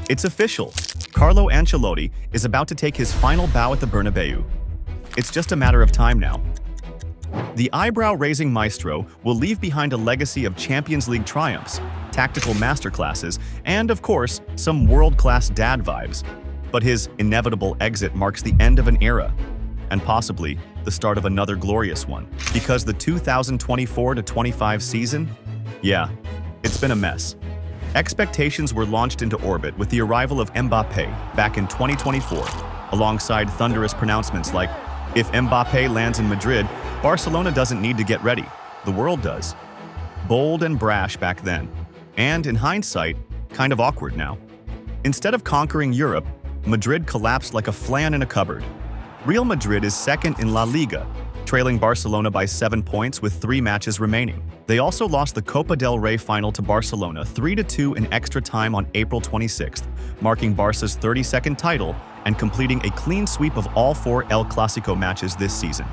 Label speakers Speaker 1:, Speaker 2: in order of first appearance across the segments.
Speaker 1: It's official. Carlo Ancelotti is about to take his final bow at the Bernabéu. It's just a matter of time now. The eyebrow-raising maestro will leave behind a legacy of Champions League triumphs, tactical masterclasses, and, of course, some world-class dad vibes. But his inevitable exit marks the end of an era, and possibly the start of another glorious one. Because the 2024-25 season? Yeah, it's been a mess. Expectations were launched into orbit with the arrival of Mbappé back in 2024, alongside thunderous pronouncements like, "If Mbappé lands in Madrid, Barcelona doesn't need to get ready, the world does." Bold and brash back then, and in hindsight, kind of awkward now. Instead of conquering Europe, Madrid collapsed like a flan in a cupboard. Real Madrid is second in La Liga, trailing Barcelona by 7 points with 3 matches remaining. They also lost the Copa del Rey final to Barcelona 3-2 in extra time on April 26th, marking Barca's 32nd title and completing a clean sweep of all 4 El Clasico matches this season.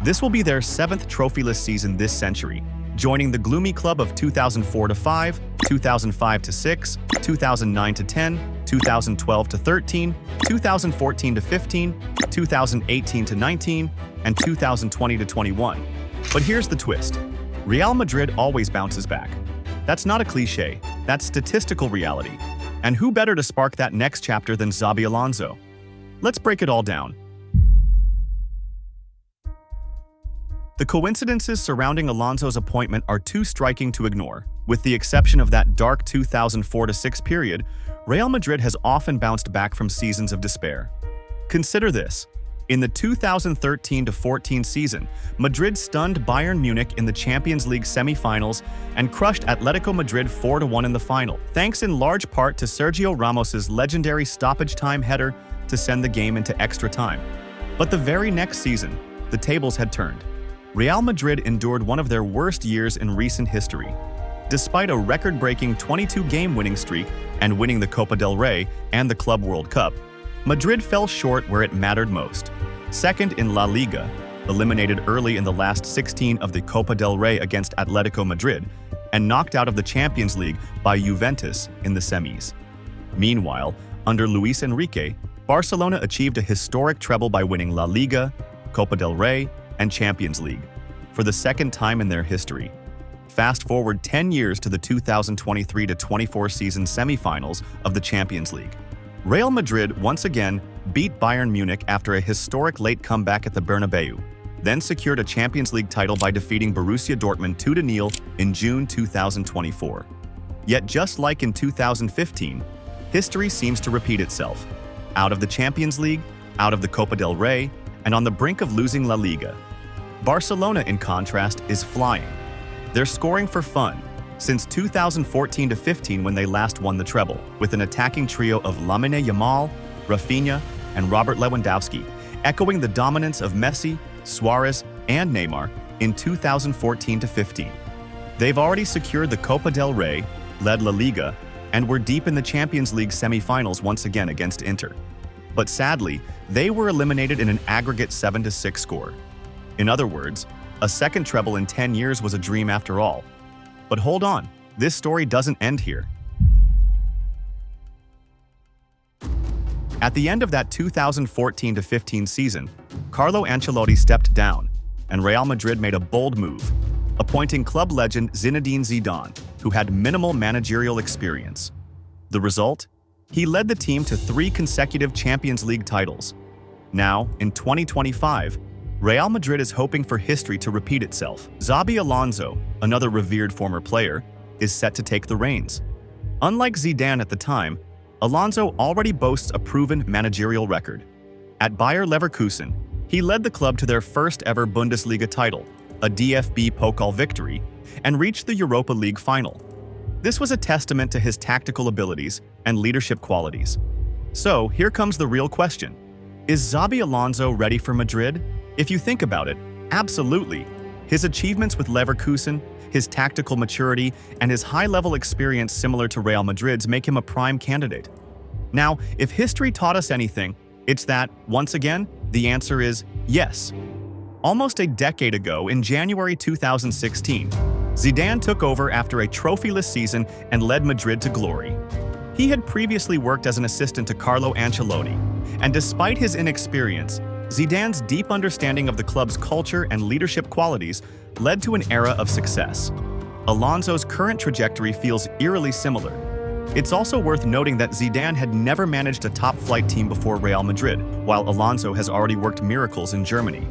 Speaker 1: This will be their 7th trophyless season this century, joining the gloomy club of 2004-5, 2005-6, 2009-10, 2012-13, 2014-15, 2018-19, and 2020-21. But here's the twist. Real Madrid always bounces back. That's not a cliche, that's statistical reality. And who better to spark that next chapter than Xabi Alonso? Let's break it all down. The coincidences surrounding Alonso's appointment are too striking to ignore. With the exception of that dark 2004-6 period, Real Madrid has often bounced back from seasons of despair. Consider this. In the 2013-14 season, Madrid stunned Bayern Munich in the Champions League semi-finals and crushed Atletico Madrid 4-1 in the final, thanks in large part to Sergio Ramos's legendary stoppage-time header to send the game into extra time. But the very next season, the tables had turned. Real Madrid endured one of their worst years in recent history. Despite a record-breaking 22-game winning streak and winning the Copa del Rey and the Club World Cup, Madrid fell short where it mattered most. Second in La Liga, eliminated early in the last 16 of the Copa del Rey against Atletico Madrid, and knocked out of the Champions League by Juventus in the semis. Meanwhile, under Luis Enrique, Barcelona achieved a historic treble by winning La Liga, Copa del Rey, and Champions League for the second time in their history. Fast forward 10 years to the 2023-24 season semifinals of the Champions League. Real Madrid once again beat Bayern Munich after a historic late comeback at the Bernabéu, then secured a Champions League title by defeating Borussia Dortmund 2-0 in June 2024. Yet just like in 2015, history seems to repeat itself. Out of the Champions League, out of the Copa del Rey, and on the brink of losing La Liga. Barcelona, in contrast, is flying. They're scoring for fun, since 2014-15 when they last won the treble, with an attacking trio of Lamine Yamal, Rafinha, and Robert Lewandowski, echoing the dominance of Messi, Suarez, and Neymar in 2014-15. They've already secured the Copa del Rey, led La Liga, and were deep in the Champions League semi-finals once again against Inter. But sadly, they were eliminated in an aggregate 7-6 score. In other words, a second treble in 10 years was a dream after all. But hold on, this story doesn't end here. At the end of that 2014-15 season, Carlo Ancelotti stepped down, and Real Madrid made a bold move, appointing club legend Zinedine Zidane, who had minimal managerial experience. The result? He led the team to 3 consecutive Champions League titles. Now, in 2025, Real Madrid is hoping for history to repeat itself. Xabi Alonso, another revered former player, is set to take the reins. Unlike Zidane at the time, Alonso already boasts a proven managerial record. At Bayer Leverkusen, he led the club to their first ever Bundesliga title, a DFB Pokal victory, and reached the Europa League final. This was a testament to his tactical abilities and leadership qualities. So, here comes the real question. Is Xabi Alonso ready for Madrid? If you think about it, absolutely. His achievements with Leverkusen, his tactical maturity, and his high-level experience similar to Real Madrid's make him a prime candidate. Now, if history taught us anything, it's that, once again, the answer is yes. Almost a decade ago, in January 2016, Zidane took over after a trophyless season and led Madrid to glory. He had previously worked as an assistant to Carlo Ancelotti, and despite his inexperience, Zidane's deep understanding of the club's culture and leadership qualities led to an era of success. Alonso's current trajectory feels eerily similar. It's also worth noting that Zidane had never managed a top-flight team before Real Madrid, while Alonso has already worked miracles in Germany.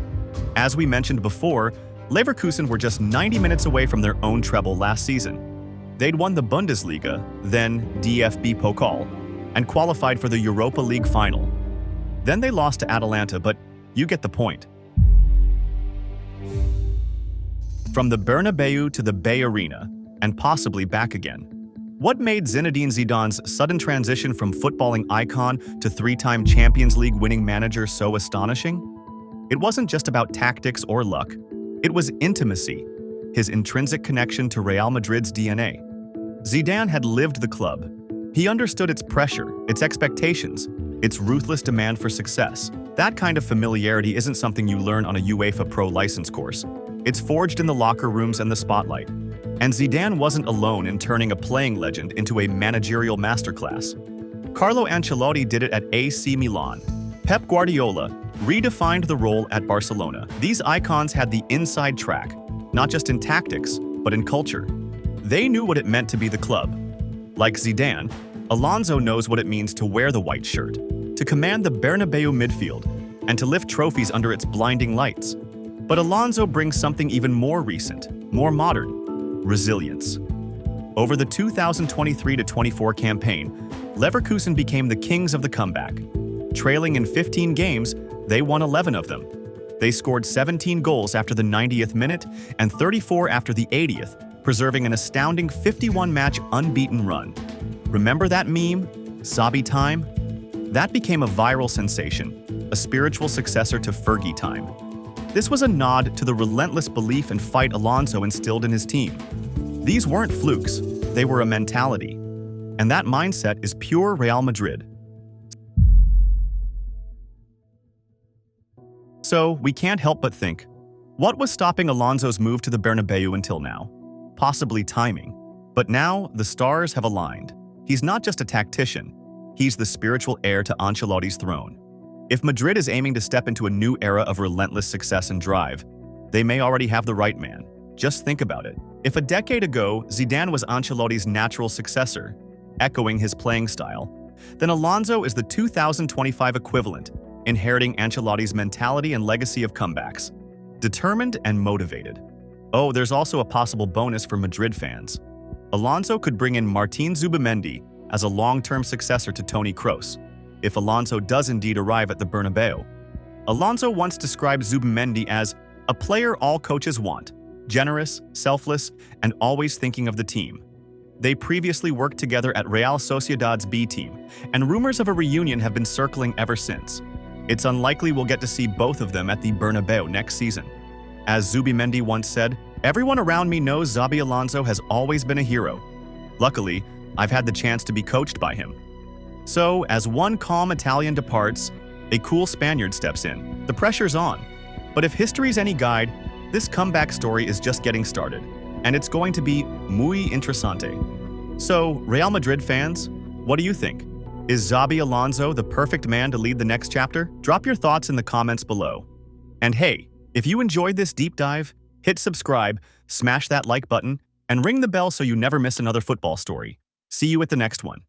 Speaker 1: As we mentioned before, Leverkusen were just 90 minutes away from their own treble last season. They'd won the Bundesliga, then DFB Pokal, and qualified for the Europa League final. Then they lost to Atalanta, but you get the point. From the Bernabéu to the Bay Arena, and possibly back again. What made Zinedine Zidane's sudden transition from footballing icon to three-time Champions League winning manager so astonishing? It wasn't just about tactics or luck. It was intimacy, his intrinsic connection to Real Madrid's DNA. Zidane had lived the club. He understood its pressure, its expectations, its ruthless demand for success. That kind of familiarity isn't something you learn on a UEFA Pro license course. It's forged in the locker rooms and the spotlight. And Zidane wasn't alone in turning a playing legend into a managerial masterclass. Carlo Ancelotti did it at AC Milan. Pep Guardiola redefined the role at Barcelona. These icons had the inside track, not just in tactics, but in culture. They knew what it meant to be the club. Like Zidane, Alonso knows what it means to wear the white shirt, to command the Bernabéu midfield, and to lift trophies under its blinding lights. But Alonso brings something even more recent, more modern: resilience. Over the 2023-24 campaign, Leverkusen became the kings of the comeback. Trailing in 15 games, they won 11 of them. They scored 17 goals after the 90th minute and 34 after the 80th, preserving an astounding 51-match unbeaten run. Remember that meme, Xabi time? That became a viral sensation, a spiritual successor to Fergie time. This was a nod to the relentless belief and fight Alonso instilled in his team. These weren't flukes, they were a mentality. And that mindset is pure Real Madrid. So, we can't help but think, what was stopping Alonso's move to the Bernabéu until now? Possibly timing. But now, the stars have aligned. He's not just a tactician, he's the spiritual heir to Ancelotti's throne. If Madrid is aiming to step into a new era of relentless success and drive, they may already have the right man. Just think about it. If a decade ago, Zidane was Ancelotti's natural successor, echoing his playing style, then Alonso is the 2025 equivalent, inheriting Ancelotti's mentality and legacy of comebacks. Determined and motivated. Oh, there's also a possible bonus for Madrid fans. Alonso could bring in Martin Zubimendi as a long-term successor to Toni Kroos, if Alonso does indeed arrive at the Bernabéu. Alonso once described Zubimendi as a player all coaches want, generous, selfless, and always thinking of the team. They previously worked together at Real Sociedad's B team, and rumors of a reunion have been circling ever since. It's unlikely we'll get to see both of them at the Bernabéu next season. As Zubimendi once said, "Everyone around me knows Xabi Alonso has always been a hero. Luckily, I've had the chance to be coached by him." So, as one calm Italian departs, a cool Spaniard steps in. The pressure's on. But if history's any guide, this comeback story is just getting started, and it's going to be muy interesante. So, Real Madrid fans, what do you think? Is Xabi Alonso the perfect man to lead the next chapter? Drop your thoughts in the comments below. And hey, if you enjoyed this deep dive, hit subscribe, smash that like button, and ring the bell so you never miss another football story. See you at the next one.